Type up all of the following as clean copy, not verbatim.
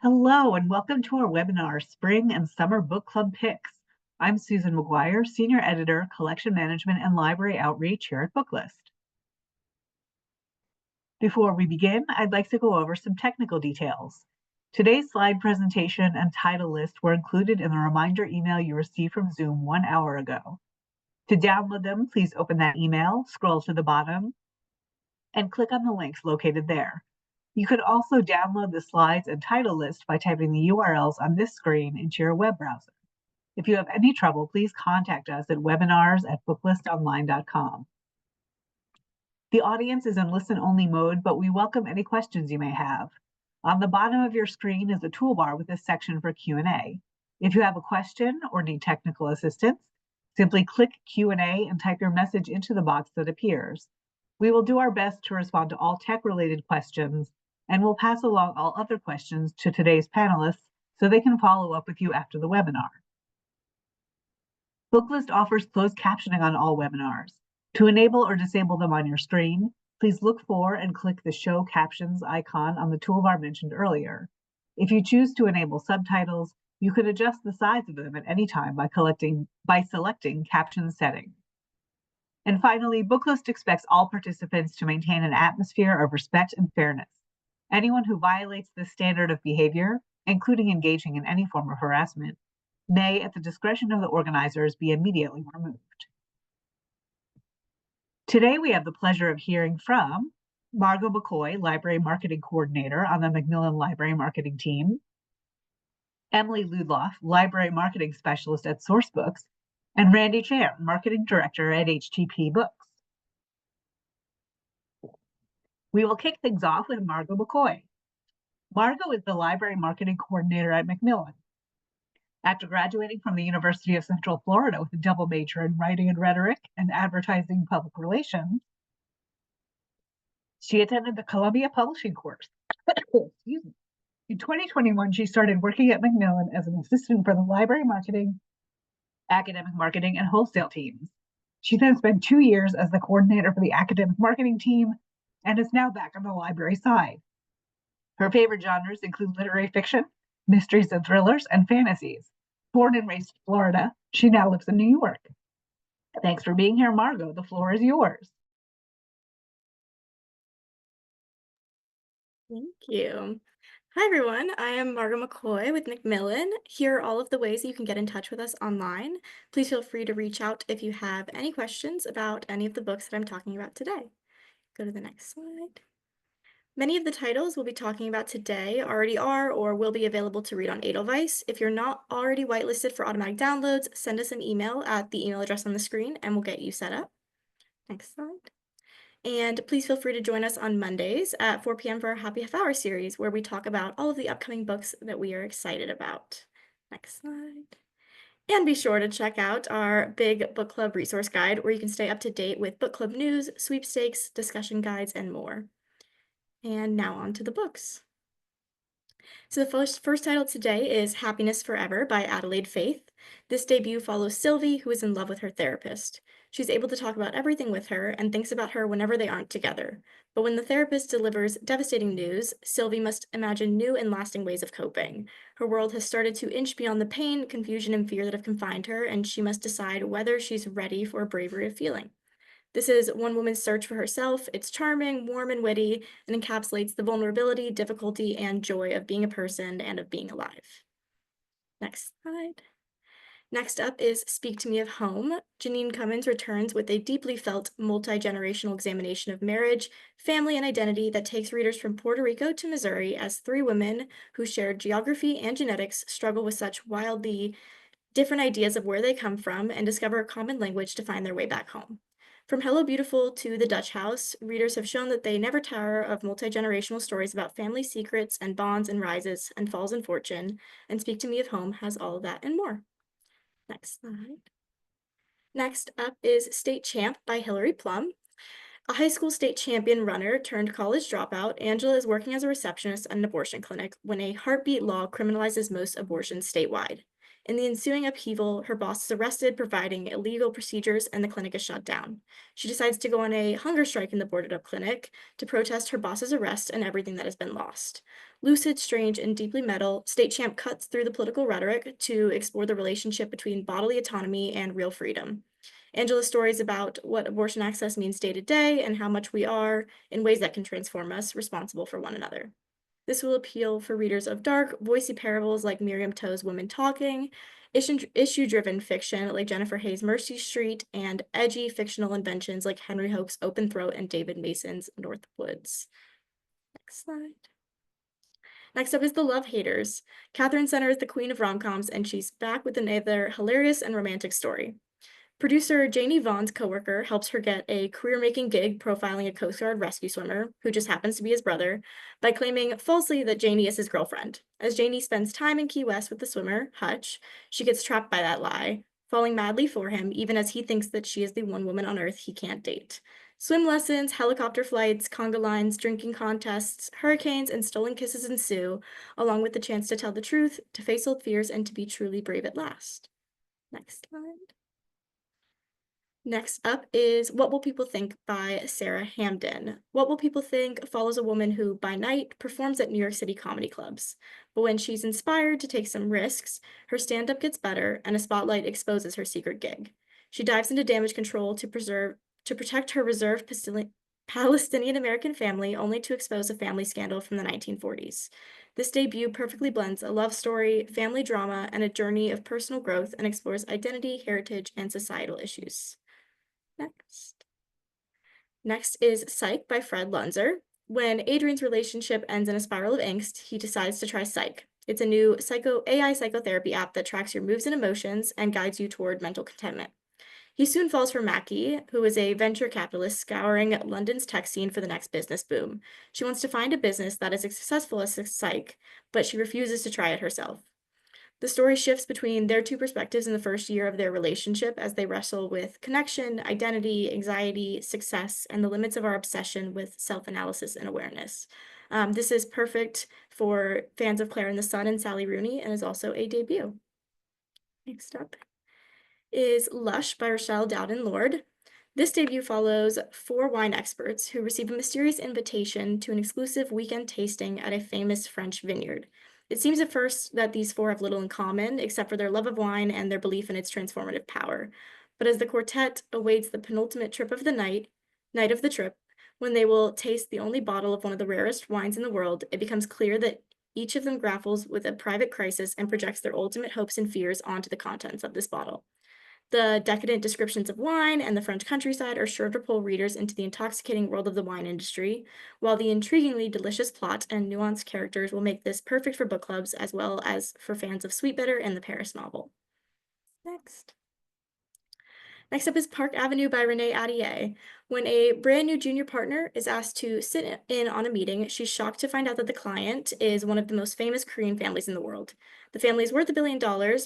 Hello, and welcome to our webinar, Spring and Summer Book Club Picks. I'm Susan Maguire, Senior Editor, Collection Management and Library Outreach here at Booklist. Before we begin, I'd like to go over some technical details. Today's slide presentation and title list were included in the reminder email you received from Zoom 1 hour ago. To download them, please open that email, scroll to the bottom, and click on the links located there. You could also download the slides and title list by typing the URLs on this screen into your web browser. If you have any trouble, please contact us at webinars@booklistonline.com. The audience is in listen-only mode, but we welcome any questions you may have. On the bottom of your screen is a toolbar with a section for Q&A. If you have a question or need technical assistance, simply click Q&A and type your message into the box that appears. We will do our best to respond to all tech-related questions, and we'll pass along all other questions to today's panelists so they can follow up with you after the webinar. Booklist offers closed captioning on all webinars. To enable or disable them on your screen, please look for and click the Show Captions icon on the toolbar mentioned earlier. If you choose to enable subtitles, you could adjust the size of them at any time by selecting Caption Settings. And finally, Booklist expects all participants to maintain an atmosphere of respect and fairness. Anyone who violates this standard of behavior, including engaging in any form of harassment, may, at the discretion of the organizers, be immediately removed. Today, we have the pleasure of hearing from Margot McCoy, Library Marketing Coordinator on the Macmillan Library Marketing Team, Emily Ludloff, Library Marketing Specialist at Sourcebooks, and Randy Chan, Marketing Director at HTP Books. We will kick things off with Margot McCoy. Margot is the Library Marketing Coordinator at Macmillan. After graduating from the University of Central Florida with a double major in writing and rhetoric and advertising public relations, she attended the Columbia Publishing course. Excuse me. In 2021, she started working at Macmillan as an assistant for the library marketing, academic marketing, and wholesale teams. She then spent 2 years as the coordinator for the academic marketing team and is now back on the library side. Her favorite genres include literary fiction, mysteries and thrillers, and fantasies. Born and raised in Florida, she now lives in New York. Thanks for being here, Margot. The floor is yours. Thank you. Hi, everyone. I am Margot McCoy with Macmillan. Here are all of the ways that you can get in touch with us online. Please feel free to reach out if you have any questions about any of the books that I'm talking about today. Go to the next slide. Many of the titles we'll be talking about today already are or will be available to read on Edelweiss. If you're not already whitelisted for automatic downloads, send us an email at the email address on the screen and we'll get you set up. Next slide. And please feel free to join us on Mondays at 4 p.m. for our Happy Half Hour series, where we talk about all of the upcoming books that we are excited about. Next slide. And be sure to check out our big book club resource guide, where you can stay up to date with book club news, sweepstakes, discussion guides, and more. And now on to the books. So the first title today is Happiness Forever by Adelaide Faith. This debut follows Sylvie, who is in love with her therapist. She's able to talk about everything with her and thinks about her whenever they aren't together. But when the therapist delivers devastating news, Sylvie must imagine new and lasting ways of coping. Her world has started to inch beyond the pain, confusion, and fear that have confined her, and she must decide whether she's ready for a bravery of feeling. This is one woman's search for herself. It's charming, warm, and witty, and encapsulates the vulnerability, difficulty, and joy of being a person and of being alive. Next slide. Next up is Speak to Me of Home. Janine Cummins returns with a deeply felt multi-generational examination of marriage, family, and identity that takes readers from Puerto Rico to Missouri as three women who share geography and genetics struggle with such wildly different ideas of where they come from and discover a common language to find their way back home. From Hello Beautiful to The Dutch House, readers have shown that they never tire of multi-generational stories about family secrets and bonds and rises and falls in fortune, and Speak to Me of Home has all of that and more. Next slide. Next up is State Champ by Hilary Plum. A high school state champion runner turned college dropout, Angela is working as a receptionist at an abortion clinic when a heartbeat law criminalizes most abortions statewide. In the ensuing upheaval, her boss is arrested, providing illegal procedures, and the clinic is shut down. She decides to go on a hunger strike in the boarded up clinic to protest her boss's arrest and everything that has been lost. Lucid, strange, and deeply metal, State Champ cuts through the political rhetoric to explore the relationship between bodily autonomy and real freedom. Angela's story is about what abortion access means day to day and how much we are, in ways that can transform us, responsible for one another. This will appeal for readers of dark, voicey parables like Miriam Toe's Women Talking, issue-driven fiction like Jennifer Hayes' Mercy Street, and edgy fictional inventions like Henry Hope's Open Throat and David Mason's North Woods. Next slide. Next up is The Love Haters. Catherine Center is the queen of rom-coms, and she's back with another hilarious and romantic story. Producer Janie Vaughn's coworker helps her get a career-making gig profiling a Coast Guard rescue swimmer, who just happens to be his brother, by claiming falsely that Janie is his girlfriend. As Janie spends time in Key West with the swimmer, Hutch, she gets trapped by that lie, falling madly for him even as he thinks that she is the one woman on Earth he can't date. Swim lessons, helicopter flights, conga lines, drinking contests, hurricanes, and stolen kisses ensue, along with the chance to tell the truth, to face old fears, and to be truly brave at last. Next slide. Next up is What Will People Think by Sarah Hamden. What Will People Think follows a woman who, by night, performs at New York City comedy clubs. But when she's inspired to take some risks, her stand-up gets better and a spotlight exposes her secret gig. She dives into damage control to protect her reserved Palestinian-American family, only to expose a family scandal from the 1940s. This debut perfectly blends a love story, family drama, and a journey of personal growth, and explores identity, heritage, and societal issues. Next is Psych by Fred Lunzer. When Adrian's relationship ends in a spiral of angst, he decides to try Psych. It's a new AI psychotherapy app that tracks your moves and emotions and guides you toward mental contentment. He soon falls for Mackie, who is a venture capitalist scouring London's tech scene for the next business boom. She wants to find a business that is as successful as Psych, but she refuses to try it herself. The story shifts between their two perspectives in the first year of their relationship as they wrestle with connection, identity, anxiety, success, and the limits of our obsession with self-analysis and awareness. This is perfect for fans of Claire and the Sun and Sally Rooney, and is also a debut. Next up is Lush by Rochelle Dowden Lord. This debut follows 4 wine experts who receive a mysterious invitation to an exclusive weekend tasting at a famous French vineyard. It seems at first that these 4 have little in common, except for their love of wine and their belief in its transformative power. But as the quartet awaits the penultimate trip of the night of the trip, when they will taste the only bottle of one of the rarest wines in the world, it becomes clear that each of them grapples with a private crisis and projects their ultimate hopes and fears onto the contents of this bottle. The decadent descriptions of wine and the French countryside are sure to pull readers into the intoxicating world of the wine industry, while the intriguingly delicious plot and nuanced characters will make this perfect for book clubs as well as for fans of Sweetbitter and the Paris novel. Next up is Park Avenue by Renee Attier. When a brand new junior partner is asked to sit in on a meeting, she's shocked to find out that the client is one of the most famous Korean families in the world. The family is worth $1 billion,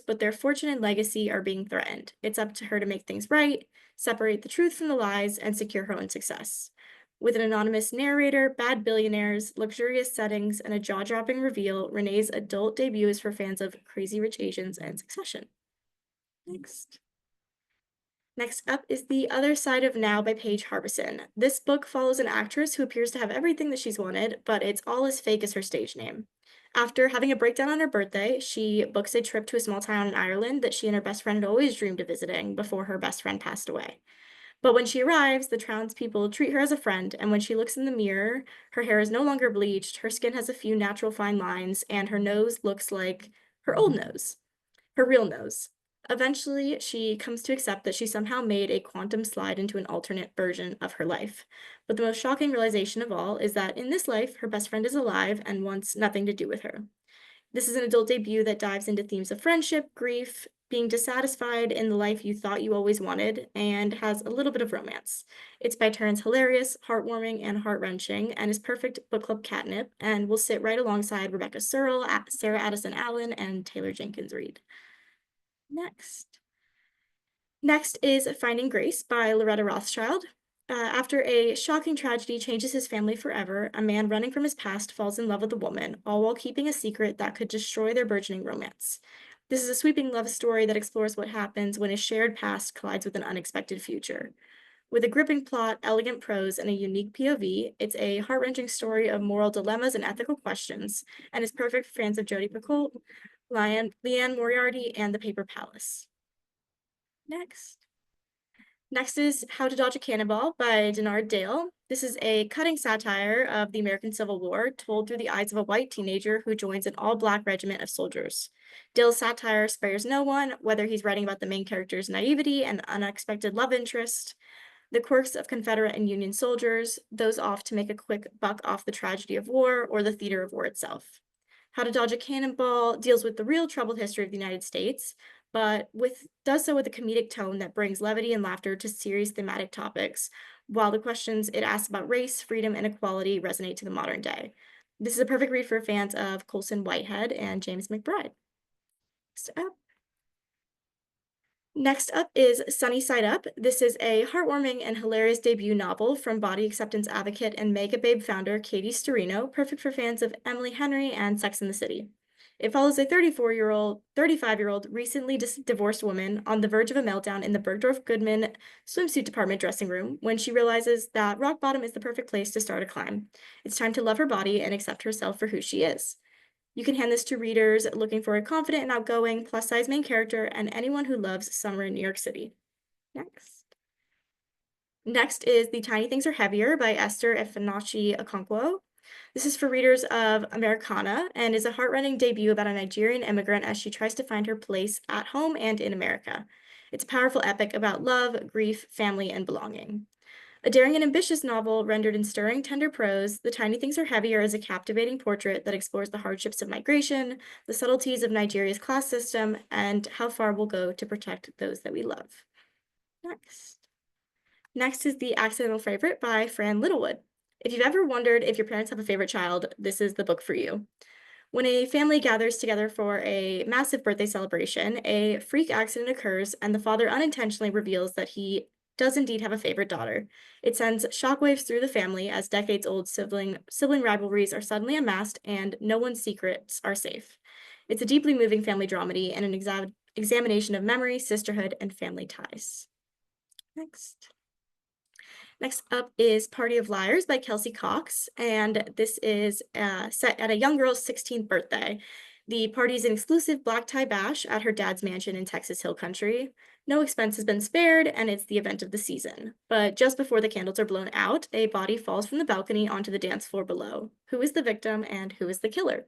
but their fortune and legacy are being threatened. It's up to her to make things right, separate the truth from the lies, and secure her own success. With an anonymous narrator, bad billionaires, luxurious settings, and a jaw-dropping reveal, Renee's adult debut is for fans of Crazy Rich Asians and Succession. Next up is The Other Side of Now by Paige Harbison. This book follows an actress who appears to have everything that she's wanted, but it's all as fake as her stage name. After having a breakdown on her birthday, she books a trip to a small town in Ireland that she and her best friend had always dreamed of visiting before her best friend passed away. But when she arrives, the townspeople treat her as a friend, and when she looks in the mirror, her hair is no longer bleached, her skin has a few natural fine lines, and her nose looks like her old nose, her real nose. Eventually, she comes to accept that she somehow made a quantum slide into an alternate version of her life. But the most shocking realization of all is that in this life, her best friend is alive and wants nothing to do with her. This is an adult debut that dives into themes of friendship, grief, being dissatisfied in the life you thought you always wanted, and has a little bit of romance. It's by turns hilarious, heartwarming, and heart-wrenching, and is perfect book club catnip, and will sit right alongside Rebecca Searle, Sarah Addison Allen, and Taylor Jenkins Reid. Next is Finding Grace by Loretta Rothschild. After a shocking tragedy changes his family forever, a man running from his past falls in love with a woman, all while keeping a secret that could destroy their burgeoning romance. This is a sweeping love story that explores what happens when a shared past collides with an unexpected future. With a gripping plot, elegant prose, and a unique POV, it's a heart-wrenching story of moral dilemmas and ethical questions, and is perfect for fans of Jodi Picoult, Leanne Moriarty, and The Paper Palace. Next is How to Dodge a Cannonball by Denard Dale. This is a cutting satire of the American Civil War, told through the eyes of a white teenager who joins an all-Black regiment of soldiers. Dale's satire spares no one, whether he's writing about the main character's naivety and unexpected love interest, the quirks of Confederate and Union soldiers, those off to make a quick buck off the tragedy of war, or the theater of war itself. How to Dodge a Cannonball deals with the real troubled history of the United States, but does so with a comedic tone that brings levity and laughter to serious thematic topics, while the questions it asks about race, freedom, and equality resonate to the modern day. This is a perfect read for fans of Colson Whitehead and James McBride. Next up is Sunny Side Up. This is a heartwarming and hilarious debut novel from body acceptance advocate and Mega Babe founder Katie Sturino, perfect for fans of Emily Henry and Sex and the City. It follows a 35-year-old recently divorced woman on the verge of a meltdown in the Bergdorf Goodman swimsuit department dressing room when she realizes that rock bottom is the perfect place to start a climb. It's time to love her body and accept herself for who she is. You can hand this to readers looking for a confident and outgoing plus-size main character and anyone who loves summer in New York City. Next is The Tiny Things Are Heavier by Esther Efenachi Okonkwo. This is for readers of Americana and is a heartrending debut about a Nigerian immigrant as she tries to find her place at home and in America. It's a powerful epic about love, grief, family, and belonging. A daring and ambitious novel rendered in stirring, tender prose, The Tiny Things Are Heavier is a captivating portrait that explores the hardships of migration, the subtleties of Nigeria's class system, and how far we'll go to protect those that we love. Next is The Accidental Favorite by Fran Littlewood. If you've ever wondered if your parents have a favorite child, this is the book for you. When a family gathers together for a massive birthday celebration, a freak accident occurs and the father unintentionally reveals that he does indeed have a favorite daughter. It sends shockwaves through the family as decades-old sibling rivalries are suddenly unmasked and no one's secrets are safe. It's a deeply moving family dramedy and an examination of memory, sisterhood, and family ties. Next up is Party of Liars by Kelsey Cox, and this is set at a young girl's 16th birthday. The party is an exclusive black tie bash at her dad's mansion in Texas Hill Country. No expense has been spared, and it's the event of the season. But just before the candles are blown out, a body falls from the balcony onto the dance floor below. Who is the victim and who is the killer?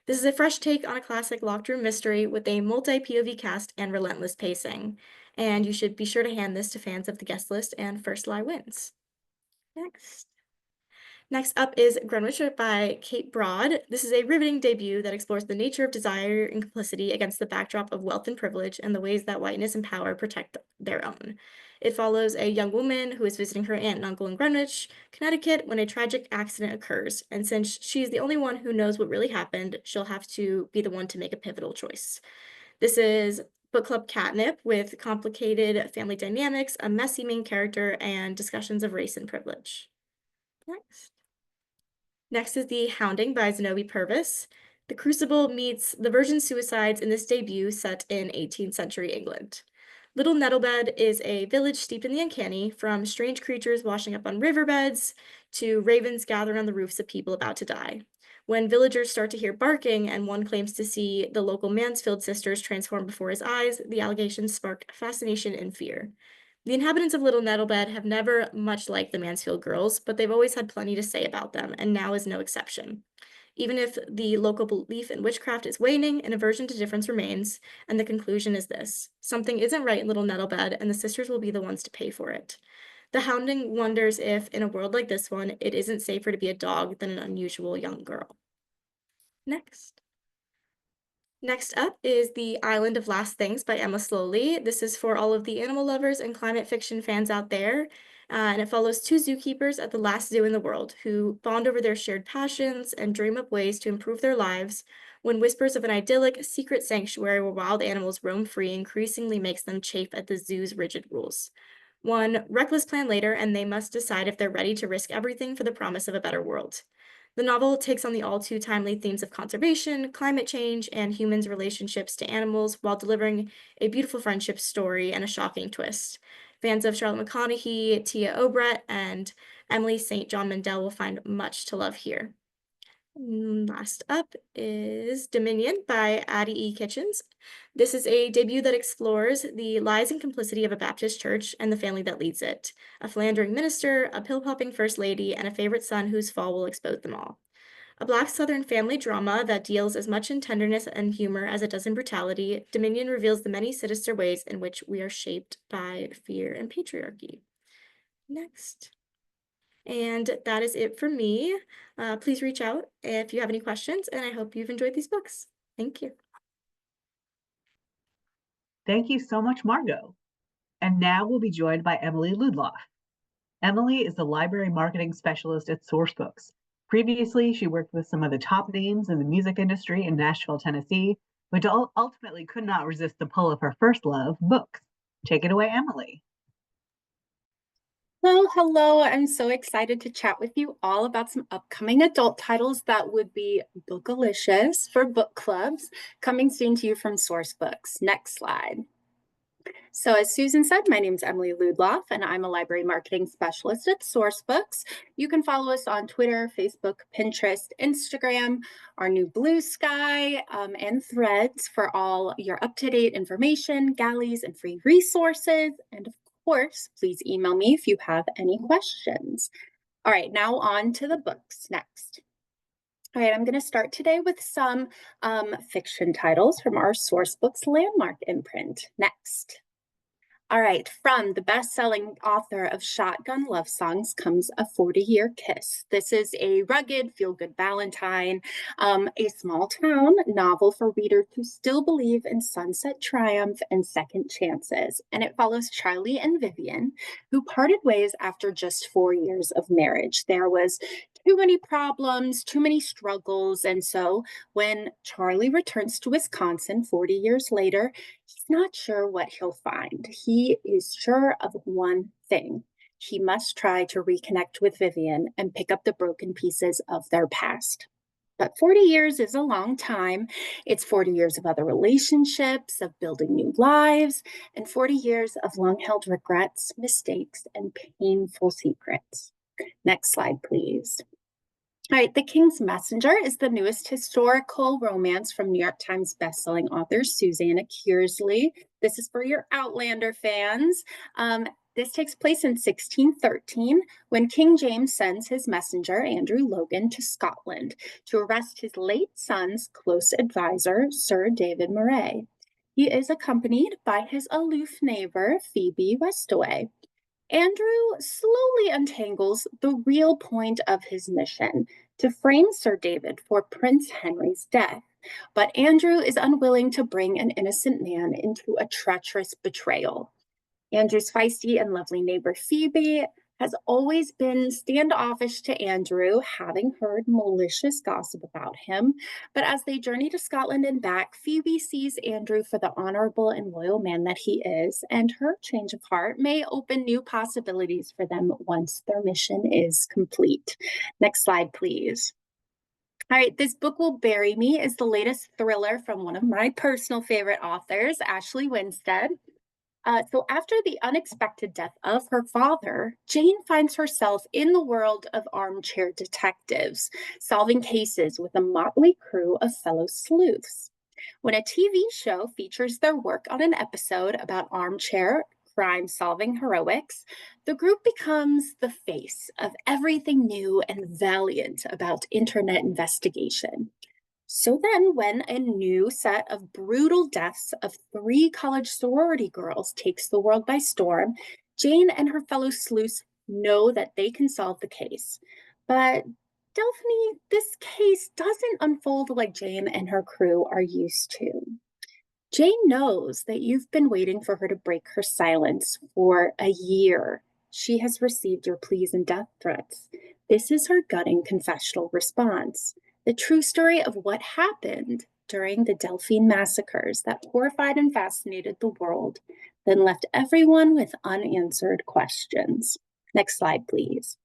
This is a fresh take on a classic locked room mystery with a multi-POV cast and relentless pacing. And you should be sure to hand this to fans of The Guest List and First Lie Wins. Next up is Greenwich by Kate Broad. This is a riveting debut that explores the nature of desire and complicity against the backdrop of wealth and privilege and the ways that whiteness and power protect their own. It follows a young woman who is visiting her aunt and uncle in Greenwich, Connecticut, when a tragic accident occurs. And since she's the only one who knows what really happened, she'll have to be the one to make a pivotal choice. This is book club catnip with complicated family dynamics, a messy main character, and discussions of race and privilege. Next is The Hounding by Zenobi Purvis. The Crucible meets the Virgin Suicides in this debut set in 18th century England. Little Nettlebed is a village steeped in the uncanny, from strange creatures washing up on riverbeds to ravens gathering on the roofs of people about to die. When villagers start to hear barking and one claims to see the local Mansfield sisters transform before his eyes, the allegations spark fascination and fear. The inhabitants of Little Nettlebed have never much liked the Mansfield girls, but they've always had plenty to say about them, and now is no exception. Even if the local belief in witchcraft is waning, an aversion to difference remains, and the conclusion is this: something isn't right in Little Nettlebed, and the sisters will be the ones to pay for it. The Hounding wonders if, in a world like this one, it isn't safer to be a dog than an unusual young girl. Next up is The Island of Last Things by Emma Slowly. This is for all of the animal lovers and climate fiction fans out there, and it follows two zookeepers at the last zoo in the world who bond over their shared passions and dream up ways to improve their lives when whispers of an idyllic, secret sanctuary where wild animals roam free increasingly makes them chafe at the zoo's rigid rules. One reckless plan later, and they must decide if they're ready to risk everything for the promise of a better world. The novel takes on the all too timely themes of conservation, climate change, and humans' relationships to animals while delivering a beautiful friendship story and a shocking twist. Fans of Charlotte McConaughey, Tia Obret, and Emily St. John Mandel will find much to love here. Last up is Dominion by Addie E. Kitchens. This is a debut that explores the lies and complicity of a Baptist church and the family that leads it. A philandering minister, a pill-popping first lady, and a favorite son whose fall will expose them all. A Black Southern family drama that deals as much in tenderness and humor as it does in brutality, Dominion reveals the many sinister ways in which we are shaped by fear and patriarchy. Next. And that is it for me. Please reach out if you have any questions, and I hope you've enjoyed these books. Thank you. Thank you so much, Margot. And now we'll be joined by Emily Ludloff. Emily is the library marketing specialist at Sourcebooks. Previously, she worked with some of the top names in the music industry in Nashville, Tennessee, but ultimately could not resist the pull of her first love, books. Take it away, Emily. Hello. I'm so excited to chat with you all about some upcoming adult titles that would be bookalicious for book clubs, coming soon to you from Sourcebooks. Next slide. So as Susan said, my name is Emily Ludloff, and I'm a library marketing specialist at Sourcebooks. You can follow us on Twitter, Facebook, Pinterest, Instagram, our new Blue Sky, and Threads for all your up-to-date information, galleys, and free resources. And of course, please email me if you have any questions. All right, now on to the books next. All right, I'm going to start today with some fiction titles from our Sourcebooks landmark imprint. Next. All right, from the best-selling author of Shotgun Love Songs comes A 40-Year Kiss. This is a rugged, feel-good Valentine, a small-town novel for readers who still believe in sunset triumph and second chances. And it follows Charlie and Vivian, who parted ways after just 4 years of marriage. There was too many problems, too many struggles, and so when Charlie returns to Wisconsin 40 years later, he's not sure what he'll find. He is sure of one thing. He must try to reconnect with Vivian and pick up the broken pieces of their past. But 40 years is a long time. It's 40 years of other relationships, of building new lives, and 40 years of long-held regrets, mistakes, and painful secrets. Next slide, please. All right, The King's Messenger is the newest historical romance from New York Times bestselling author Susanna Kearsley. This is for your Outlander fans. This takes place in 1613 when King James sends his messenger, Andrew Logan, to Scotland to arrest his late son's close advisor, Sir David Murray. He is accompanied by his aloof neighbor, Phoebe Westaway. Andrew slowly untangles the real point of his mission, to frame Sir David for Prince Henry's death. But Andrew is unwilling to bring an innocent man into a treacherous betrayal. Andrew's feisty and lovely neighbor Phoebe has always been standoffish to Andrew, having heard malicious gossip about him. But as they journey to Scotland and back, Phoebe sees Andrew for the honorable and loyal man that he is, and her change of heart may open new possibilities for them once their mission is complete. Next slide, please. All right, This Book Will Bury Me is the latest thriller from one of my personal favorite authors, Ashley Winstead. So after the unexpected death of her father, Jane finds herself in the world of armchair detectives, solving cases with a motley crew of fellow sleuths. When a TV show features their work on an episode about armchair crime-solving heroics, the group becomes the face of everything new and valiant about internet investigation. So then, when a new set of brutal deaths of 3 college sorority girls takes the world by storm, Jane and her fellow sleuths know that they can solve the case. But Delphine, this case doesn't unfold like Jane and her crew are used to. Jane knows that you've been waiting for her to break her silence for a year. She has received your pleas and death threats. This is her gutting confessional response. The true story of what happened during the Delphine massacres that horrified and fascinated the world, then left everyone with unanswered questions. Next slide, please.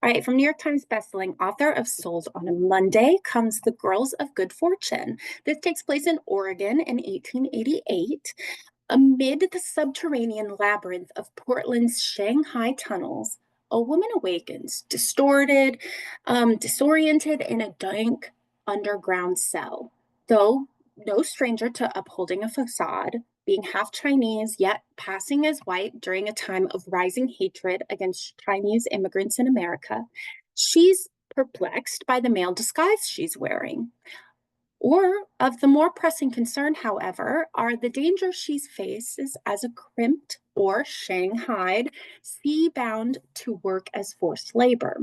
All right, from New York Times bestselling author of Souls on a Monday comes The Girls of Good Fortune. This takes place in Oregon in 1888. Amid the subterranean labyrinth of Portland's Shanghai tunnels, a woman awakens, distorted, disoriented in a dank underground cell. Though no stranger to upholding a facade, being half Chinese yet passing as white during a time of rising hatred against Chinese immigrants in America, she's perplexed by the male disguise she's wearing. Or of the more pressing concern, however, are the dangers she faces as a crimped or shanghaied sea-bound to work as forced labor.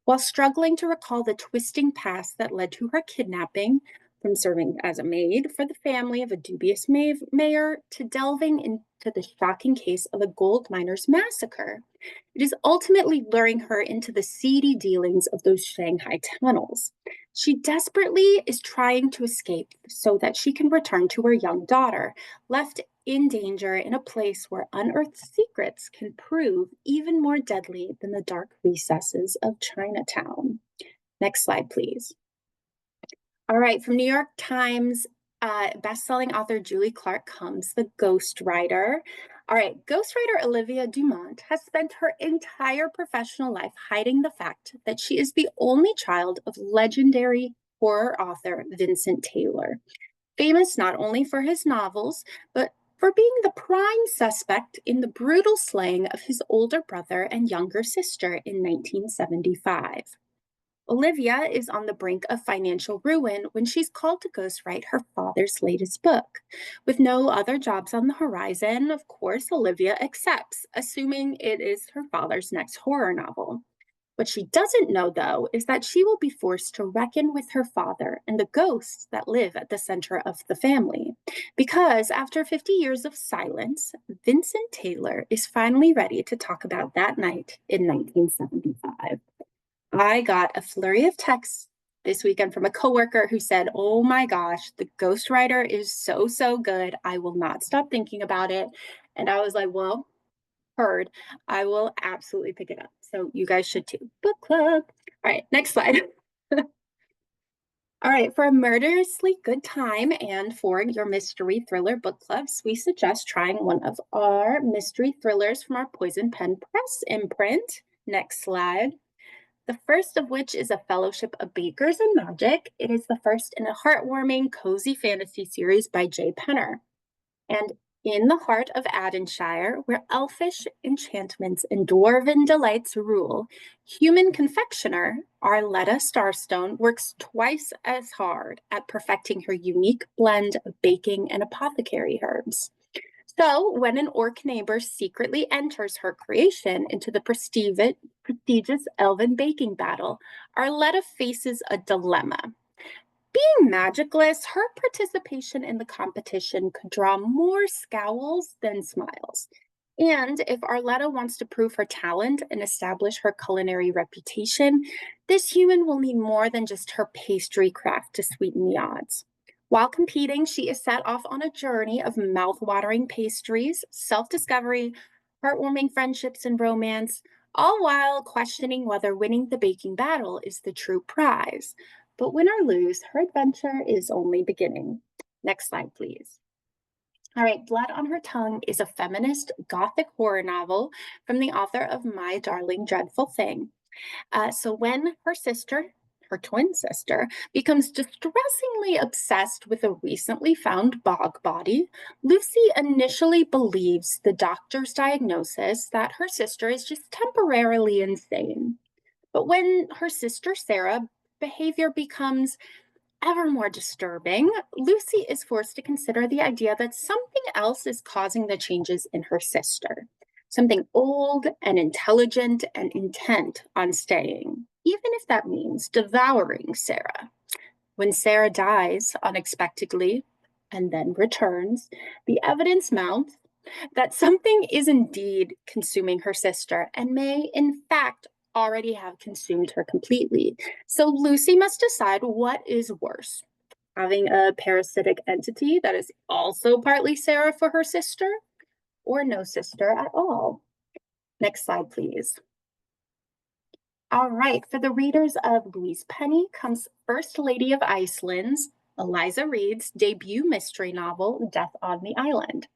While struggling to recall the twisting past that led to her kidnapping, from serving as a maid for the family of a dubious mayor to delving into the shocking case of a gold miners' massacre, it is ultimately luring her into the seedy dealings of those Shanghai tunnels. She desperately is trying to escape so that she can return to her young daughter, left in danger in a place where unearthed secrets can prove even more deadly than the dark recesses of Chinatown. Next slide, please. All right, from New York Times bestselling author Julie Clark comes The Ghostwriter. All right, ghostwriter Olivia Dumont has spent her entire professional life hiding the fact that she is the only child of legendary horror author Vincent Taylor, famous not only for his novels, but for being the prime suspect in the brutal slaying of his older brother and younger sister in 1975. Olivia is on the brink of financial ruin when she's called to ghostwrite her father's latest book. With no other jobs on the horizon, of course, Olivia accepts, assuming it is her father's next horror novel. What she doesn't know, though, is that she will be forced to reckon with her father and the ghosts that live at the center of the family. Because after 50 years of silence, Vincent Taylor is finally ready to talk about that night in 1975. I got a flurry of texts this weekend from a coworker who said, "Oh my gosh, The Ghostwriter is so, so good. I will not stop thinking about it." And I was like, well, heard. I will absolutely pick it up. So you guys should too. Book club. All right, next slide. All right, for a murderously good time and for your mystery thriller book clubs, we suggest trying one of our mystery thrillers from our Poison Pen Press imprint. Next slide. The first of which is A Fellowship of Bakers and Magic. It is the first in a heartwarming, cozy fantasy series by Jay Penner. And in the heart of Adenshire, where elfish enchantments and dwarven delights rule, human confectioner Arletta Starstone works twice as hard at perfecting her unique blend of baking and apothecary herbs. So, when an orc neighbor secretly enters her creation into the prestigious elven baking battle, Arletta faces a dilemma. Being magicless, her participation in the competition could draw more scowls than smiles. And if Arletta wants to prove her talent and establish her culinary reputation, this human will need more than just her pastry craft to sweeten the odds. While competing, she is set off on a journey of mouth-watering pastries, self-discovery, heartwarming friendships, and romance, all while questioning whether winning the baking battle is the true prize. But win or lose, her adventure is only beginning. Next slide, please. All right, Blood on Her Tongue is a feminist gothic horror novel from the author of My Darling Dreadful Thing. So when her sister, her twin sister, becomes distressingly obsessed with a recently found bog body, Lucy initially believes the doctor's diagnosis that her sister is just temporarily insane. But when her sister Sarah's behavior becomes ever more disturbing, Lucy is forced to consider the idea that something else is causing the changes in her sister. Something old and intelligent and intent on staying, even if that means devouring Sarah. When Sarah dies unexpectedly and then returns, the evidence mounts that something is indeed consuming her sister and may, in fact, already have consumed her completely. So Lucy must decide what is worse, having a parasitic entity that is also partly Sarah for her sister, or no sister at all. Next slide, please. All right, for the readers of Louise Penny comes First Lady of Iceland's Eliza Reed's debut mystery novel, Death on the Island.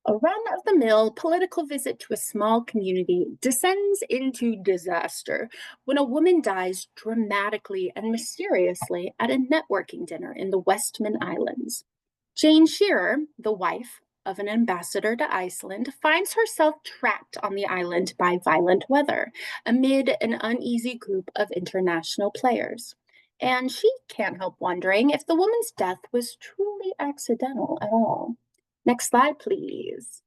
A run-of-the-mill political visit to a small community descends into disaster when a woman dies dramatically and mysteriously at a networking dinner in the Westman Islands. Jane Shearer, the wife of an ambassador to Iceland, finds herself trapped on the island by violent weather amid an uneasy group of international players. And she can't help wondering if the woman's death was truly accidental at all. Next slide, please.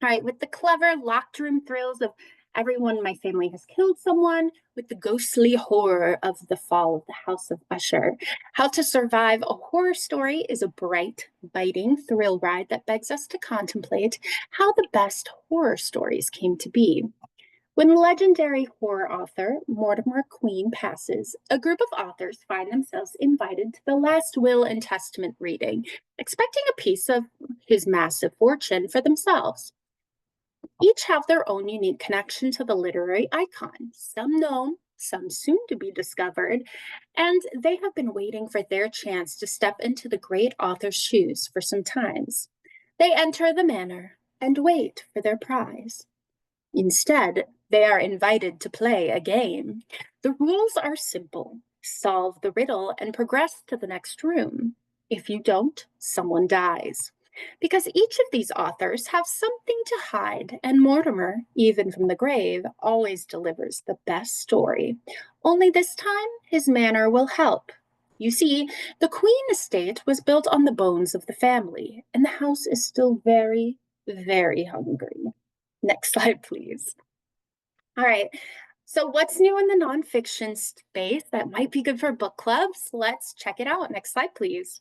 All right, with the clever locked room thrills of everyone in my family has killed someone, with the ghostly horror of the fall of the House of Usher. How to Survive a Horror Story is a bright, biting thrill ride that begs us to contemplate how the best horror stories came to be. When legendary horror author Mortimer Queen passes, a group of authors find themselves invited to the last will and testament reading, expecting a piece of his massive fortune for themselves. Each have their own unique connection to the literary icon, some known, some soon to be discovered, and they have been waiting for their chance to step into the great author's shoes for some times. They enter the manor and wait for their prize. Instead, they are invited to play a game. The rules are simple. Solve the riddle and progress to the next room. If you don't, someone dies. Because each of these authors have something to hide, and Mortimer, even from the grave, always delivers the best story. Only this time, his manor will help. You see, the Queen estate was built on the bones of the family, and the house is still very, very hungry. Next slide, please. All right, so what's new in the nonfiction space that might be good for book clubs? Let's check it out. Next slide, please.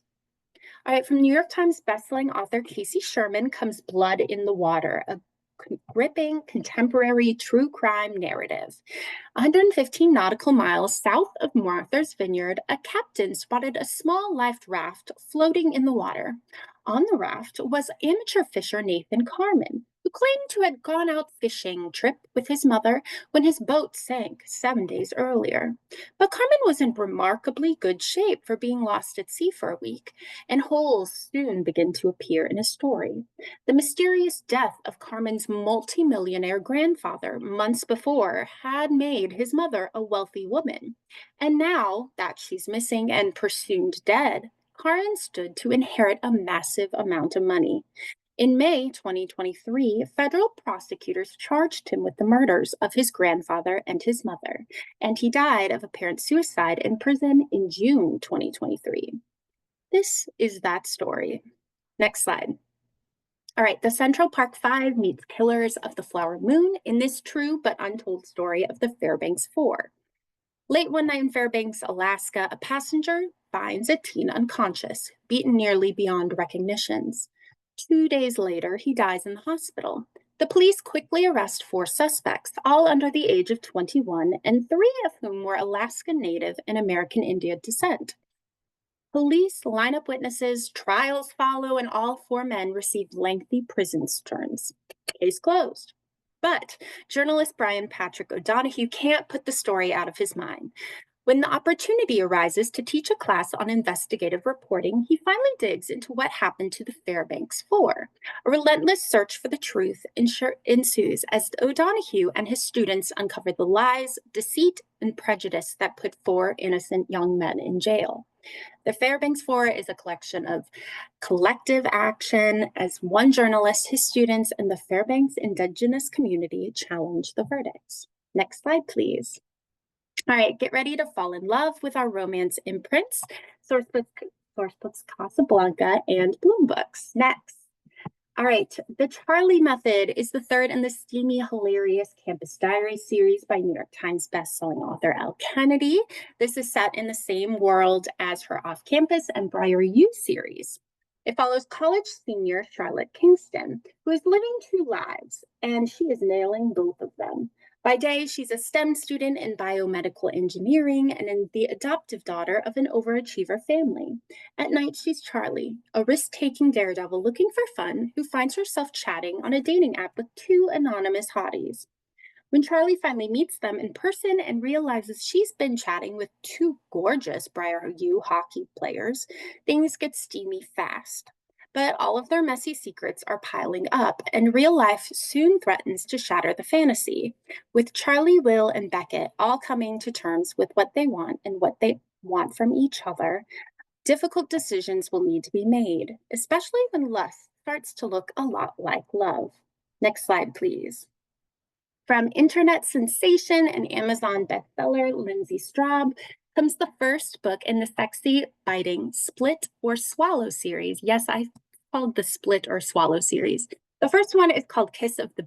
All right, from New York Times bestselling author Casey Sherman comes Blood in the Water, a gripping contemporary true crime narrative. 115 nautical miles south of Martha's Vineyard, a captain spotted a small life raft floating in the water. On the raft was amateur fisher Nathan Carman, who claimed to have gone out fishing trip with his mother when his boat sank 7 days earlier. But Carman was in remarkably good shape for being lost at sea for a week, and holes soon begin to appear in his story. The mysterious death of Carman's multimillionaire grandfather months before had made his mother a wealthy woman. And now that she's missing and presumed dead, Carman stood to inherit a massive amount of money. In May 2023, federal prosecutors charged him with the murders of his grandfather and his mother, and he died of apparent suicide in prison in June 2023. This is that story. Next slide. All right, the Central Park Five meets Killers of the Flower Moon in this true but untold story of the Fairbanks Four. Late one night in Fairbanks, Alaska, a passenger finds a teen unconscious, beaten nearly beyond recognitions. 2 days later, he dies in the hospital. The police quickly arrest 4 suspects, all under the age of 21, and 3 of whom were Alaska Native and American Indian descent. Police line up witnesses, trials follow, and all 4 men receive lengthy prison terms. Case closed. But journalist Brian Patrick O'Donoghue can't put the story out of his mind. When the opportunity arises to teach a class on investigative reporting, he finally digs into what happened to the Fairbanks Four. A relentless search for the truth ensues as O'Donoghue and his students uncover the lies, deceit, and prejudice that put 4 innocent young men in jail. The Fairbanks Four is a collection of collective action as one journalist, his students, and the Fairbanks Indigenous community challenge the verdicts. Next slide, please. All right, get ready to fall in love with our romance imprints, Sourcebooks Casablanca, and Bloom Books. Next. All right, The Charlie Method is the 3rd in the steamy, hilarious Campus Diary series by New York Times bestselling author Elle Kennedy. This is set in the same world as her Off Campus and Briar U series. It follows college senior Charlotte Kingston, who is living 2 lives, and she is nailing both of them. By day, she's a STEM student in biomedical engineering and the adoptive daughter of an overachiever family. At night, she's Charlie, a risk-taking daredevil looking for fun who finds herself chatting on a dating app with 2 anonymous hotties. When Charlie finally meets them in person and realizes she's been chatting with two gorgeous Briar U hockey players, things get steamy fast. But all of their messy secrets are piling up, and real life soon threatens to shatter the fantasy, with Charlie, Will, and Beckett all coming to terms with what they want and what they want from each other. Difficult decisions will need to be made, especially when lust starts to look a lot like love. Next slide, please. From internet sensation and Amazon bestseller Lindsay Straub comes the first book in the sexy, biting Split or Swallow series. Yes, I called the Split or Swallow series. The first one is called Kiss of the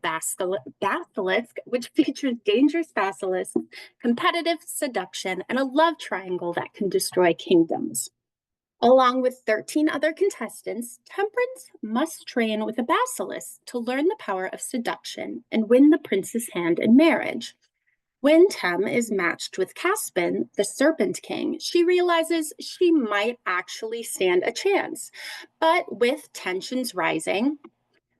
Basilisk, which features dangerous basilisks, competitive seduction, and a love triangle that can destroy kingdoms. Along with 13 other contestants, Temperance must train with a basilisk to learn the power of seduction and win the prince's hand in marriage. When Tem is matched with Caspin, the Serpent King, she realizes she might actually stand a chance. But with tensions rising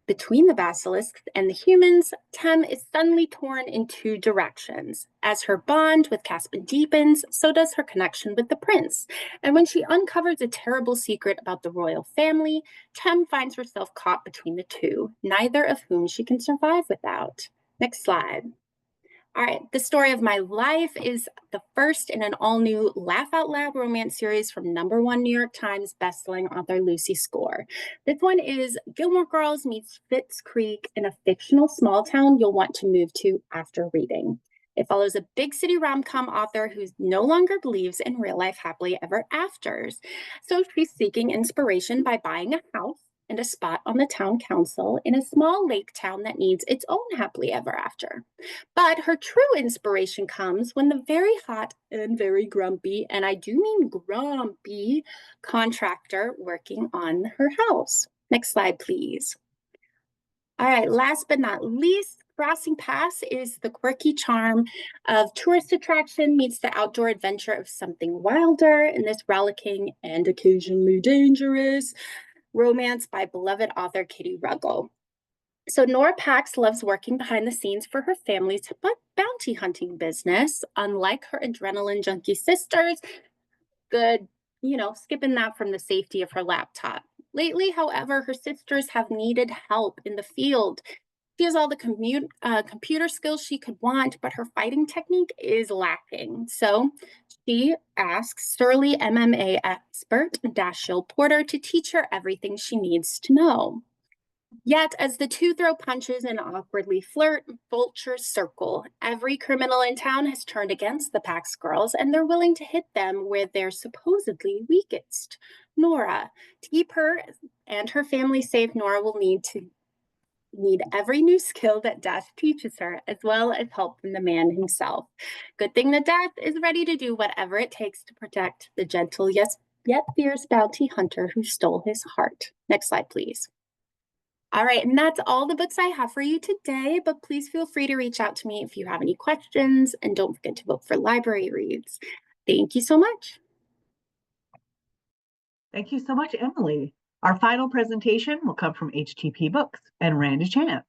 between the basilisks and the humans, Tem is suddenly torn in two directions. As her bond with Caspin deepens, so does her connection with the prince. And when she uncovers a terrible secret about the royal family, Tem finds herself caught between the two, neither of whom she can survive without. Next slide. All right, The Story of My Life is the first in an all-new laugh out loud romance series from #1 New York Times bestselling author Lucy Score. This one is Gilmore Girls meets Fitz Creek in a fictional small town you'll want to move to after reading. It follows a big city rom-com author who no longer believes in real life happily ever afters. So she's seeking inspiration by buying a house and a spot on the town council in a small lake town that needs its own happily ever after. But her true inspiration comes when the very hot and very grumpy, and I do mean grumpy, contractor working on her house. Next slide, please. All right, last but not least, Crossing Pass is the quirky charm of tourist attraction meets the outdoor adventure of something wilder in this rollicking and occasionally dangerous romance by beloved author Kitty Ruggles. So Nora Pax loves working behind the scenes for her family's bounty hunting business. Unlike her adrenaline junkie sisters, good, skipping that from the safety of her laptop. Lately, however, her sisters have needed help in the field. She has all the computer skills she could want, but her fighting technique is lacking. So she asks surly MMA expert Dashiell Porter to teach her everything she needs to know. Yet, as the two throw punches and awkwardly flirt, vultures circle. Every criminal in town has turned against the Pax girls, and they're willing to hit them where they're supposedly weakest. Nora. To keep her and her family safe, Nora will need every new skill that Dash teaches her, as well as help from the man himself. Good thing that Dash is ready to do whatever it takes to protect the gentle yet fierce bounty hunter who stole his heart. Next slide, please. All right, and that's all the books I have for you today, but please feel free to reach out to me if you have any questions, and don't forget to vote for library reads. Thank you so much. Thank you so much, Emily. Our final presentation will come from HTP Books and Randy Chan.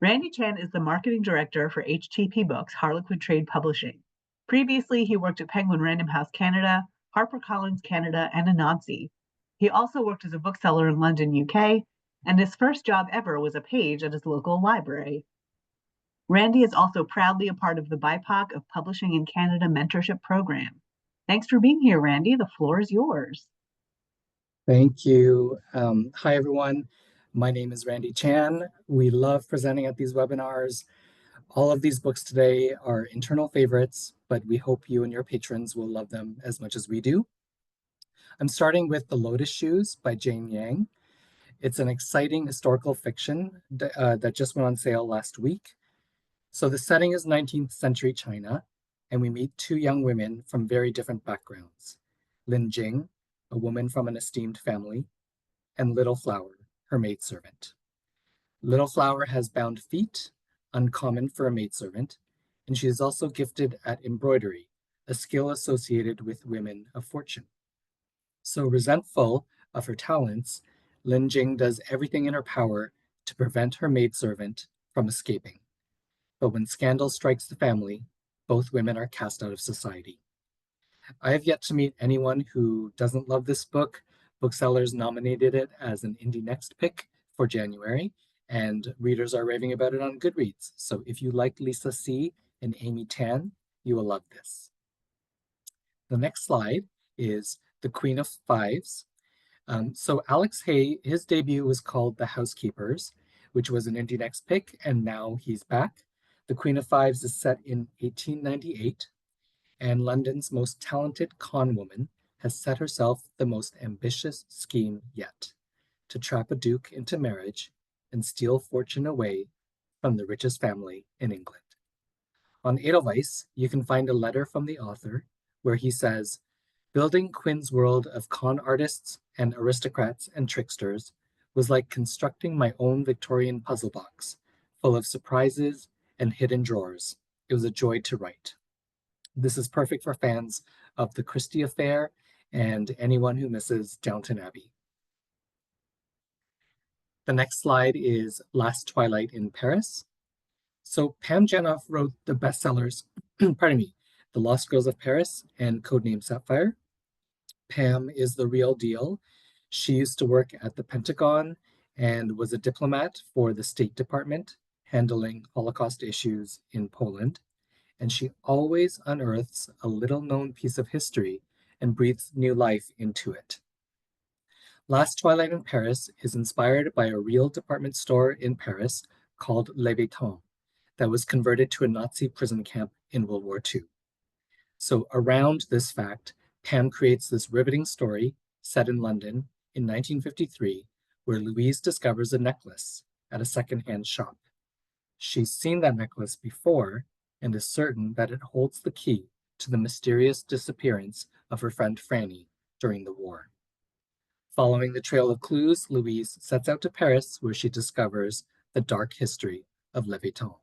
Randy Chan is the marketing director for HTP Books, Harlequin Trade Publishing. Previously, he worked at Penguin Random House Canada, HarperCollins Canada, and Anansi. He also worked as a bookseller in London, UK, and his first job ever was a page at his local library. Randy is also proudly a part of the BIPOC of Publishing in Canada mentorship program. Thanks for being here, Randy. The floor is yours. Thank you. Hi, everyone. My name is Randy Chan. We love presenting at these webinars. All of these books today are internal favorites, but we hope you and your patrons will love them as much as we do. I'm starting with The Lotus Shoes by Jane Yang. It's an exciting historical fiction that just went on sale last week. So the setting is 19th century China, and we meet two young women from very different backgrounds. Lin Jing, a woman from an esteemed family, and Little Flower, her maidservant. Little Flower has bound feet, uncommon for a maidservant, and she is also gifted at embroidery, a skill associated with women of fortune. So resentful of her talents, Lin Jing does everything in her power to prevent her maidservant from escaping. but when scandal strikes the family, both women are cast out of society. I have yet to meet anyone who doesn't love this book. Booksellers nominated it as an Indie Next pick for January, and readers are raving about it on Goodreads. So if you like Lisa See and Amy Tan, you will love this. The next slide is The Queen of Fives. So Alex Hay, his debut was called The Housekeepers, which was an Indie Next pick, and now he's back. The Queen of Fives is set in 1898, and London's most talented con woman has set herself the most ambitious scheme yet, to trap a duke into marriage and steal fortune away from the richest family in England. On Edelweiss, you can find a letter from the author where he says, "Building Quinn's world of con artists and aristocrats and tricksters was like constructing my own Victorian puzzle box, full of surprises and hidden drawers. It was a joy to write." This is perfect for fans of the Christie Affair and anyone who misses Downton Abbey. The next slide is Last Twilight in Paris. So Pam Janoff wrote the bestsellers, pardon me, The Lost Girls of Paris and Codename Sapphire. Pam is the real deal. She used to work at the Pentagon and was a diplomat for the State Department, handling Holocaust issues in Poland. And she always unearths a little-known piece of history and breathes new life into it. Last Twilight in Paris is inspired by a real department store in Paris called Le Béton that was converted to a Nazi prison camp in World War II. So around this fact, Pam creates this riveting story set in London in 1953, where Louise discovers a necklace at a secondhand shop. She's seen that necklace before and is certain that it holds the key to the mysterious disappearance of her friend Franny during the war. Following the trail of clues, Louise sets out to Paris, where she discovers the dark history of Le Béton.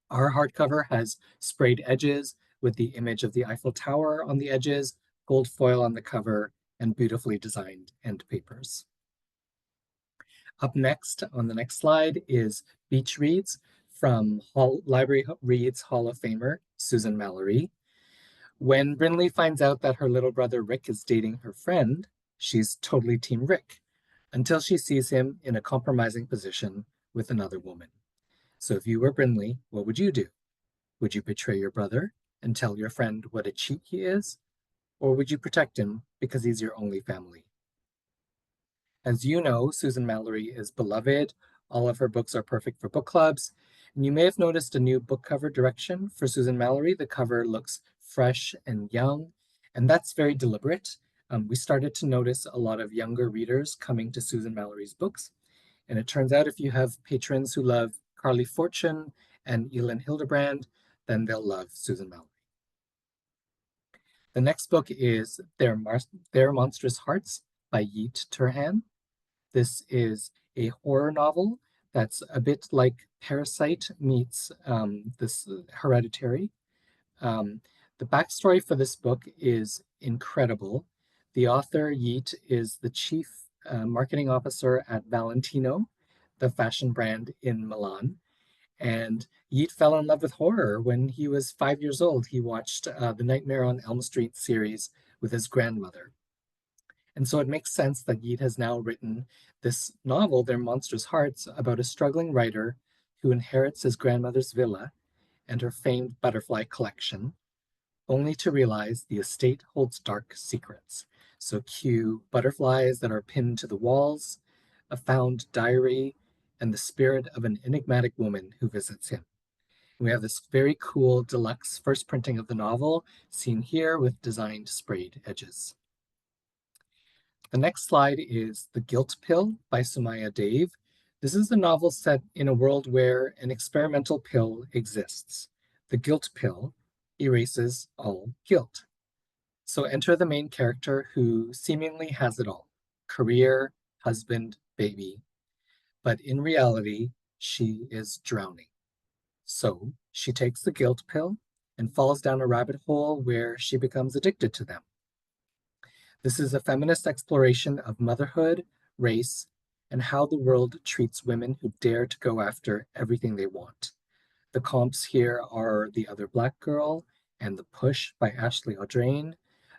Our hardcover has sprayed edges with the image of the Eiffel Tower on the edges, gold foil on the cover, and beautifully designed end papers. Up next, on the next slide, is Beach Reads from Library Reads Hall of Famer Susan Mallory. When Brinley finds out that her little brother Rick is dating her friend, she's totally Team Rick, until she sees him in a compromising position with another woman. So if you were Brinley, what would you do? Would you betray your brother and tell your friend what a cheat he is? Or would you protect him because he's your only family? As you know, Susan Mallory is beloved. All of her books are perfect for book clubs. And you may have noticed a new book cover direction for Susan Mallory. The cover looks fresh and young, and that's very deliberate. We started to notice a lot of younger readers coming to Susan Mallory's books. And it turns out if you have patrons who love Carly Fortune and Elin Hildebrand, then they'll love Susan Mallory. The next book is Their Monstrous Hearts by Yeat Turhan. This is a horror novel that's a bit like Parasite meets this Hereditary. The backstory for this book is incredible. The author, Yeat, is the chief marketing officer at Valentino, the fashion brand in Milan. And Yeat fell in love with horror when he was 5 years old. He watched the Nightmare on Elm Street series with his grandmother. And so it makes sense that Yeat has now written this novel, Their Monstrous Hearts, about a struggling writer who inherits his grandmother's villa and her famed butterfly collection, only to realize the estate holds dark secrets. So cue butterflies that are pinned to the walls, a found diary, and the spirit of an enigmatic woman who visits him. And we have this very cool deluxe first printing of the novel, seen here with designed sprayed edges. The next slide is The Guilt Pill by Sumaya Dave. This is a novel set in a world where an experimental pill exists. The guilt pill erases all guilt. So enter the main character who seemingly has it all: career, husband, baby. But in reality, she is drowning. So she takes the guilt pill and falls down a rabbit hole where she becomes addicted to them. This is a feminist exploration of motherhood, race, and how the world treats women who dare to go after everything they want. The comps here are The Other Black Girl and The Push by Ashley Audrain.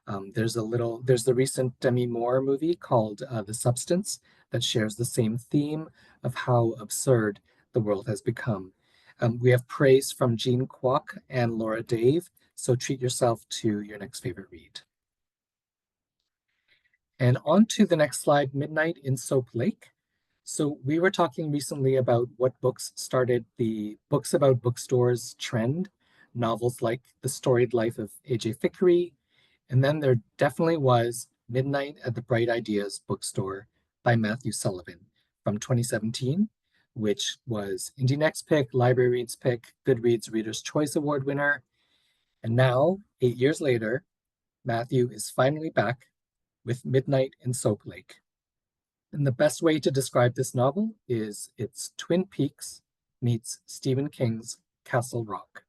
There's the recent Demi Moore movie called The Substance that shares the same theme of how absurd the world has become. We have praise from Jean Kwok and Laura Dave, so treat yourself to your next favorite read. And on to the next slide, Midnight in Soap Lake. So we were talking recently about what books started the books about bookstores trend, novels like The Storied Life of A.J. Thickery, and then there definitely was Midnight at the Bright Ideas Bookstore by Matthew Sullivan from 2017, which was Indie Next Pick, Library Reads Pick, Goodreads Reader's Choice Award winner. And now, 8 years later, Matthew is finally back with Midnight in Soap Lake. And the best way to describe this novel is it's Twin Peaks meets Stephen King's Castle Rock.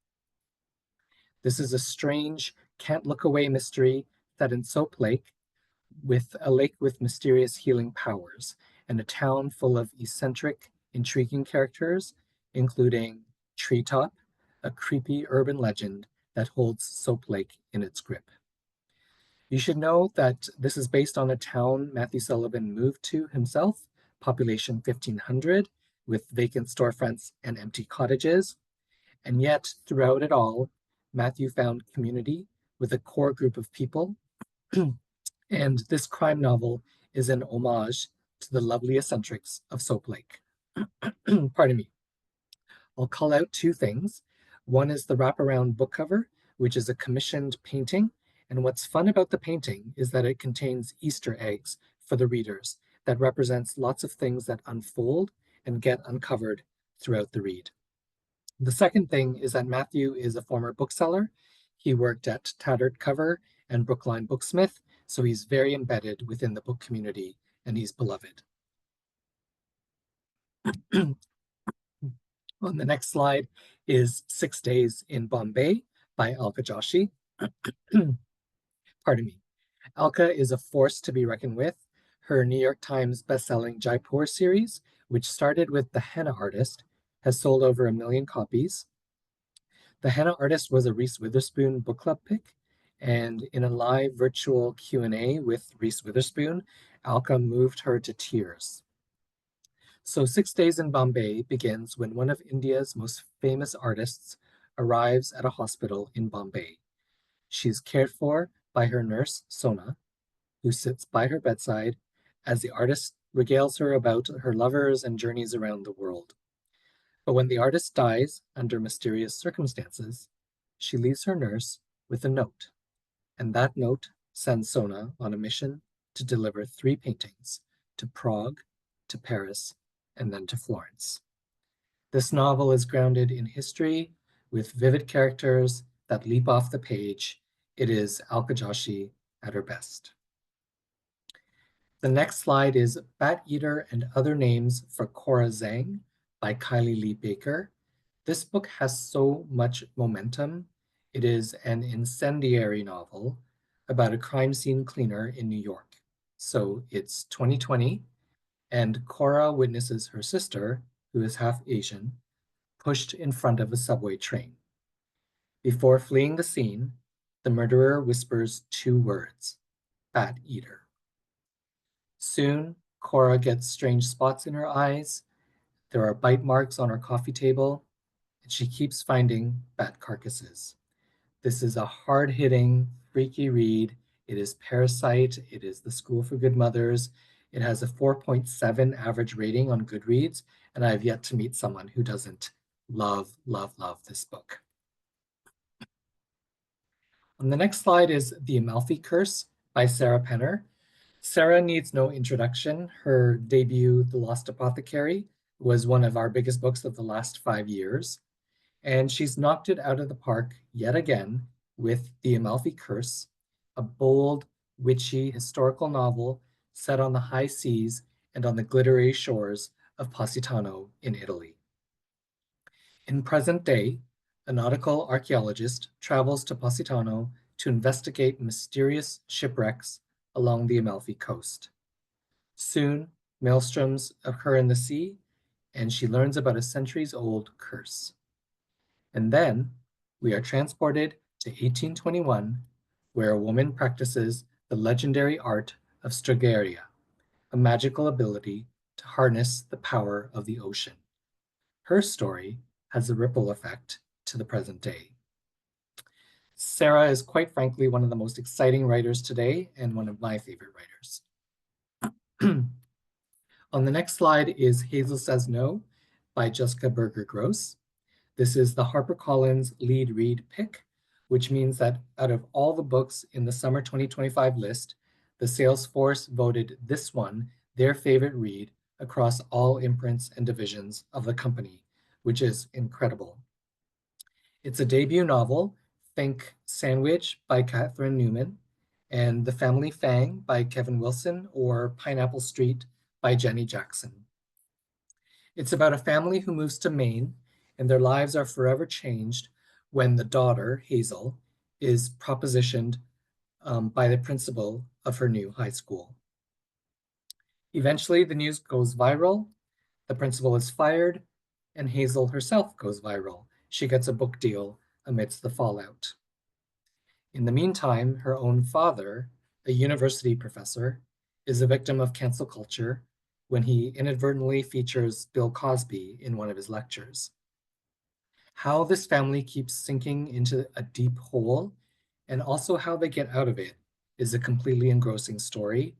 This is a strange, can't look away mystery set in Soap Lake, with a lake with mysterious healing powers and a town full of eccentric, intriguing characters, including Treetop, a creepy urban legend that holds Soap Lake in its grip. You should know that this is based on a town Matthew Sullivan moved to himself, population 1,500, with vacant storefronts and empty cottages. And yet, throughout it all, Matthew found community with a core group of people. And this crime novel is an homage to the lovely eccentrics of Soap Lake. Pardon me. I'll call out two things. One is the wraparound book cover, which is a commissioned painting. And what's fun about the painting is that it contains Easter eggs for the readers that represents lots of things that unfold and get uncovered throughout the read. The second thing is that Matthew is a former bookseller. He worked at Tattered Cover and Brookline Booksmith, so he's very embedded within the book community and he's beloved. On the next slide is 6 Days in Bombay by Alka Joshi. Pardon me. Alka is a force to be reckoned with. Her New York Times bestselling Jaipur series, which started with The Henna Artist, has sold over 1 million copies. The Henna Artist was a Reese Witherspoon book club pick, and in a live virtual Q&A with Reese Witherspoon, Alka moved her to tears. So 6 Days in Bombay begins when one of India's most famous artists arrives at a hospital in Bombay. She's cared for by her nurse, Sona, who sits by her bedside as the artist regales her about her lovers and journeys around the world. But when the artist dies under mysterious circumstances, she leaves her nurse with a note, and that note sends Sona on a mission to deliver 3 paintings to Prague, to Paris, and then to Florence. This novel is grounded in history with vivid characters that leap off the page. It is Alka Joshi at her best. The next slide is Bat Eater and Other Names for Cora Zhang by Kylie Lee Baker. This book has so much momentum. It is an incendiary novel about a crime scene cleaner in New York. So it's 2020, and Cora witnesses her sister, who is half Asian, pushed in front of a subway train. Before fleeing the scene, the murderer whispers 2 words, Bat Eater. Soon, Cora gets strange spots in her eyes. There are bite marks on her coffee table, and she keeps finding bat carcasses. This is a hard-hitting, freaky read. It is Parasite. It is The School for Good Mothers. It has a 4.7 average rating on Goodreads, and I have yet to meet someone who doesn't love this book. On the next slide is The Amalfi Curse by Sarah Penner. Sarah needs no introduction. Her debut, The Lost Apothecary, was one of our biggest books of the last 5 years. And she's knocked it out of the park yet again with The Amalfi Curse, a bold, witchy historical novel set on the high seas and on the glittery shores of Positano in Italy. In present day, a nautical archaeologist travels to Positano to investigate mysterious shipwrecks along the Amalfi coast. Soon, maelstroms occur in the sea, and she learns about a centuries-old curse. And then we are transported to 1821, where a woman practices the legendary art of Stragaria, a magical ability to harness the power of the ocean. Her story has a ripple effect to the present day. Sarah is quite frankly one of the most exciting writers today and one of my favorite writers. On the next slide is Hazel Says No by Jessica Berger Gross. This is the HarperCollins lead read pick, which means that out of all the books in the summer 2025 list, the sales force voted this one their favorite read across all imprints and divisions of the company, which is incredible. It's a debut novel, think Sandwich by Catherine Newman, and The Family Fang by Kevin Wilson, or Pineapple Street by Jenny Jackson. It's about a family who moves to Maine, and their lives are forever changed when the daughter, Hazel, is propositioned by the principal of her new high school. Eventually, the news goes viral, the principal is fired, and Hazel herself goes viral. She gets a book deal amidst the fallout. In the meantime, her own father, a university professor, is a victim of cancel culture when he inadvertently features Bill Cosby in one of his lectures. How this family keeps sinking into a deep hole, and also how they get out of it, is a completely engrossing story.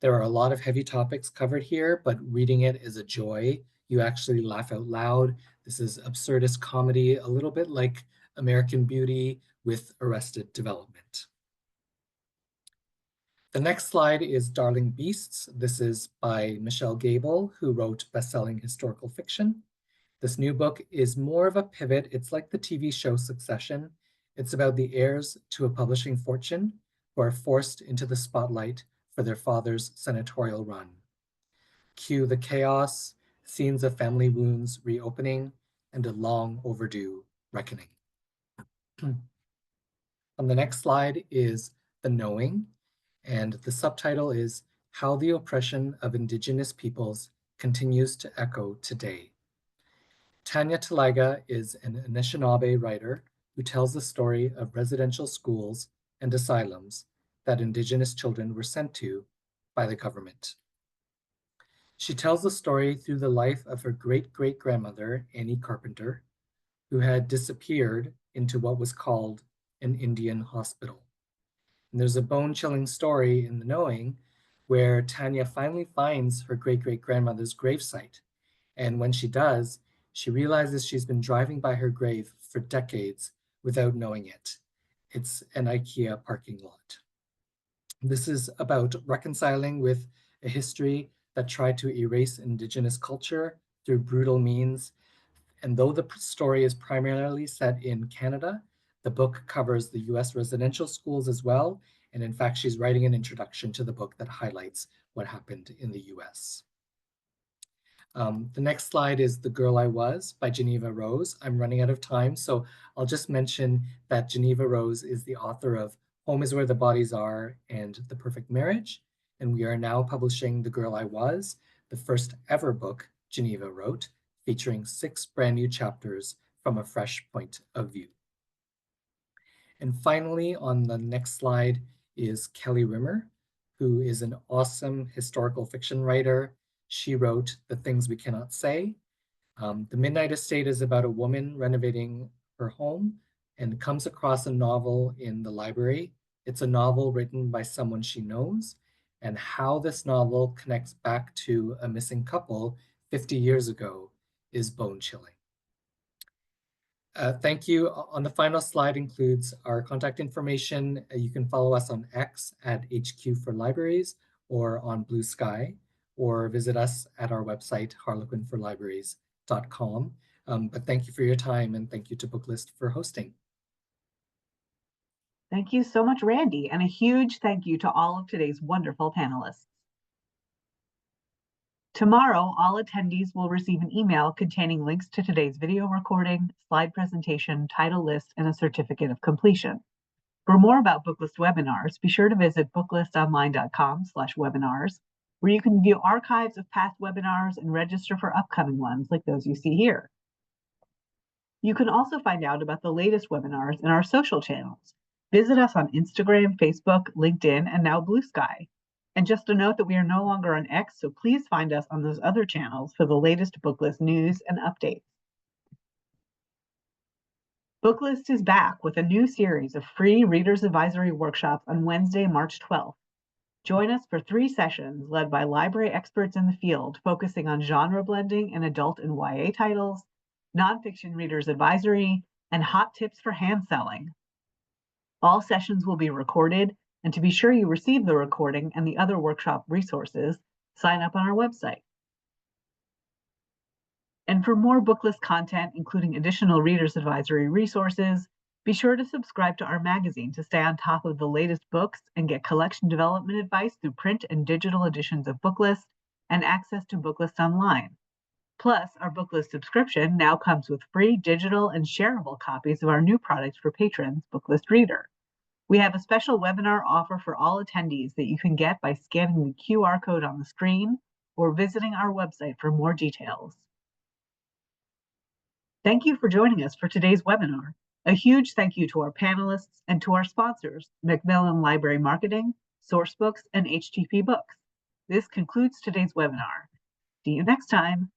There are a lot of heavy topics covered here, but reading it is a joy. You actually laugh out loud. This is absurdist comedy, a little bit like American Beauty with Arrested Development. The next slide is Darling Beasts. This is by Michelle Gable, who wrote best-selling historical fiction. This new book is more of a pivot. It's like the TV show Succession. It's about the heirs to a publishing fortune who are forced into the spotlight for their father's senatorial run. Cue the chaos, scenes of family wounds reopening, and a long overdue reckoning. On the next slide is The Knowing, and the subtitle is How the Oppression of Indigenous Peoples Continues to Echo Today. Tanya Talaga is an Anishinaabe writer who tells the story of residential schools and asylums that Indigenous children were sent to by the government. She tells the story through the life of her great-great-grandmother, Annie Carpenter, who had disappeared into what was called an Indian hospital. And there's a bone-chilling story in The Knowing where Tanya finally finds her great-great-grandmother's gravesite. And when she does, she realizes she's been driving by her grave for decades without knowing it. It's an IKEA parking lot. This is about reconciling with a history that tried to erase Indigenous culture through brutal means. And though the story is primarily set in Canada, the book covers the US residential schools as well. And in fact, she's writing an introduction to the book that highlights what happened in the US. The next slide is The Girl I Was by Geneva Rose. I'm running out of time, so I'll just mention that Geneva Rose is the author of Home is Where the Bodies Are and The Perfect Marriage. And we are now publishing The Girl I Was, the first ever book Geneva wrote, featuring 6 brand new chapters from a fresh point of view. And finally, on the next slide is Kelly Rimmer, who is an awesome historical fiction writer. She wrote The Things We Cannot Say. The Midnight Estate is about a woman renovating her home and comes across a novel in the library. It's a novel written by someone she knows, and how this novel connects back to a missing couple 50 years ago is bone-chilling. Thank you. On the final slide includes our contact information. You can follow us on X at HQ for Libraries or on Blue Sky, or visit us at our website, harlequinforlibraries.com. But thank you for your time, and thank you to Booklist for hosting. Thank you so much, Randy, and a huge thank you to all of today's wonderful panelists. Tomorrow, all attendees will receive an email containing links to today's video recording, slide presentation, title list, and a certificate of completion. For more about Booklist webinars, be sure to visit booklistonline.com/webinars, where you can view archives of past webinars and register for upcoming ones like those you see here. You can also find out about the latest webinars in our social channels. Visit us on Instagram, Facebook, LinkedIn, and now Blue Sky. And just a note that we are no longer on X, so please find us on those other channels for the latest Booklist news and updates. Booklist is back with a new series of free Reader's Advisory workshops on Wednesday, March 12th. Join us for 3 sessions led by library experts in the field, focusing on genre blending in adult and YA titles, nonfiction Reader's Advisory, and hot tips for hand selling. All sessions will be recorded, and to be sure you receive the recording and the other workshop resources, sign up on our website. And for more Booklist content, including additional Reader's Advisory resources, be sure to subscribe to our magazine to stay on top of the latest books and get collection development advice through print and digital editions of Booklist and access to Booklist Online. Plus, our Booklist subscription now comes with free digital and shareable copies of our new product for patrons, Booklist Reader. We have a special webinar offer for all attendees that you can get by scanning the QR code on the screen or visiting our website for more details. Thank you for joining us for today's webinar. A huge thank you to our panelists and to our sponsors, Macmillan Library Marketing, Sourcebooks, and HTP Books. This concludes today's webinar. See you next time.